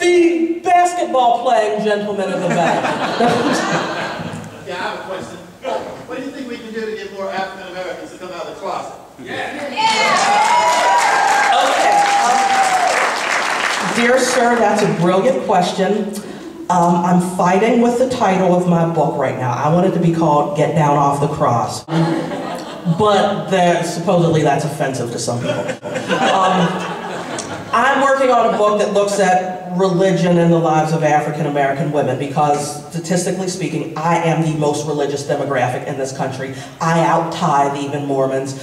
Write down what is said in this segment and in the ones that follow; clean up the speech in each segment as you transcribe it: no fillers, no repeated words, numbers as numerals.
The basketball-playing gentleman in the back. Yeah, I have a question. What do you think we can do to get more African Americans to come out of the closet? Okay. Dear sir, that's a brilliant question. I'm fighting with the title of my book right now. I want it to be called Get Down Off the Cross. But supposedly that's offensive to some people. I'm working on a book that looks at religion in the lives of African American women because, statistically speaking, I am the most religious demographic in this country. I out-tithe even Mormons.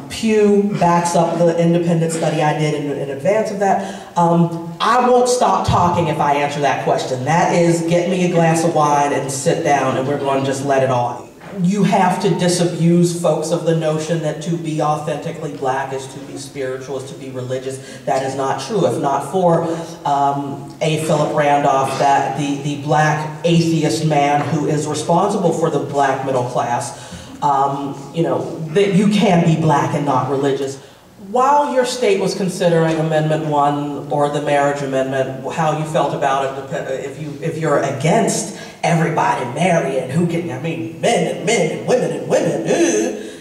Pew backs up the independent study I did in advance of that. I won't stop talking if I answer that question. That is, get me a glass of wine and sit down and we're going to just let it on. You have to disabuse folks of the notion that to be authentically black is to be spiritual, is to be religious. That is not true. If not for A. Philip Randolph, that the black atheist man who is responsible for the black middle class, that you can be black and not religious. While your state was considering Amendment 1 or the marriage amendment, how you felt about it, if you're against everybody marrying, who can, men and women,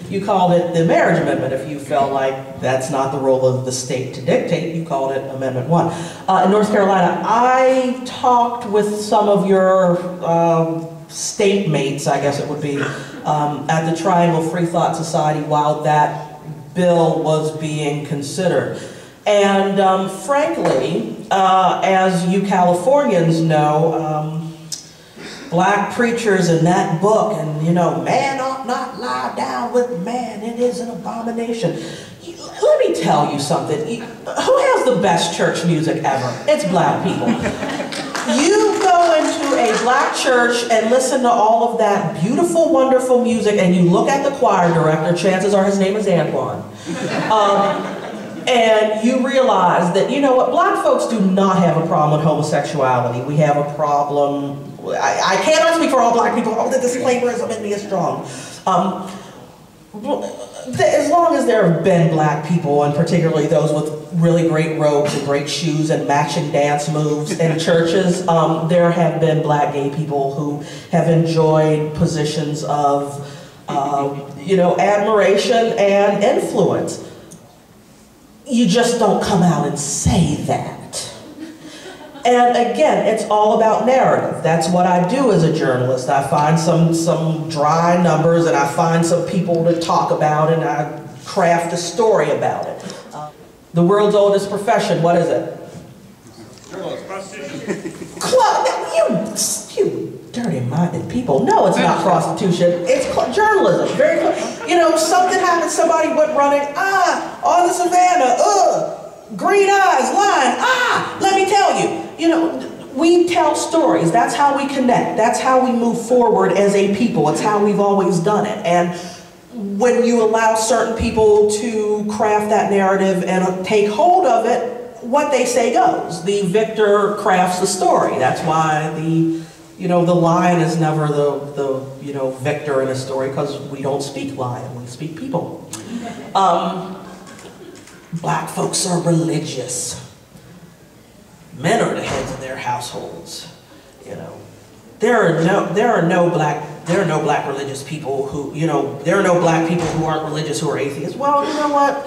you called it the marriage amendment. If you felt like that's not the role of the state to dictate, you called it Amendment 1. In North Carolina, I talked with some of your state mates, I guess it would be, at the Triangle Free Thought Society while that bill was being considered. And frankly, as you Californians know, black preachers in that book, and man ought not lie down with man, it is an abomination. Let me tell you something. Who has the best church music ever? It's black people. You go into a black church and listen to all of that beautiful, wonderful music, and you look at the choir director, chances are his name is Antoine. And you realize that, black folks do not have a problem with homosexuality. We have a problem. I cannot speak for all black people. Oh, the disclaimerism in me is strong. As long as there have been black people, and particularly those with really great robes and great shoes and matching dance moves in churches, there have been black gay people who have enjoyed positions of, admiration and influence. You just don't come out and say that. And again, it's all about narrative. That's what I do as a journalist. I find some dry numbers and I find some people to talk about and I craft a story about it. The world's oldest profession, what is it? Journalist. Prostitution. You dirty-minded people. No, it's not prostitution. It's journalism. Very close. Something happened, somebody went running, on the savannah, green eyes, lying, let me tell you. We tell stories. That's how we connect. That's how we move forward as a people. It's how we've always done it. And when you allow certain people to craft that narrative and take hold of it, what they say goes. The victor crafts the story. That's why the lion is never the victor in a story, because we don't speak lion, we speak people. Black folks are religious. Men are the heads of their households. There are no black religious people who, there are no black people who aren't religious who are atheists. Well, you know what?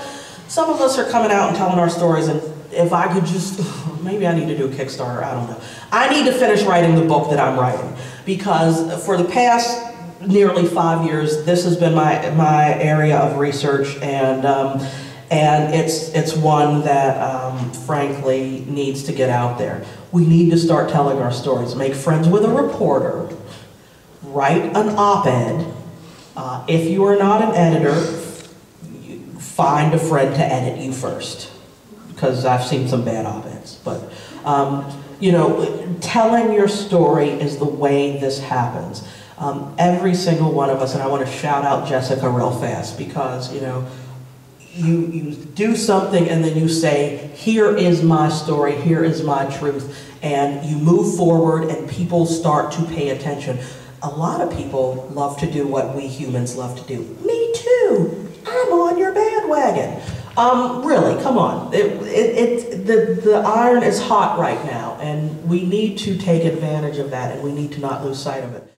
Some of us are coming out and telling our stories, and if I could just, maybe I need to do a Kickstarter, I don't know. I need to finish writing the book that I'm writing, because for the past nearly 5 years, this has been my area of research, and it's one that, frankly, needs to get out there. We need to start telling our stories. Make friends with a reporter. Write an op-ed. If you are not an editor, find a friend to edit you first, because I've seen some bad op-eds. But, telling your story is the way this happens. Every single one of us, and I want to shout out Jessica real fast, because, you do something and then you say, here is my story, here is my truth, and you move forward and people start to pay attention. A lot of people love to do what we humans love to do. Me too. I'm on your bandwagon. Really, come on. The iron is hot right now, and we need to take advantage of that, and we need to not lose sight of it.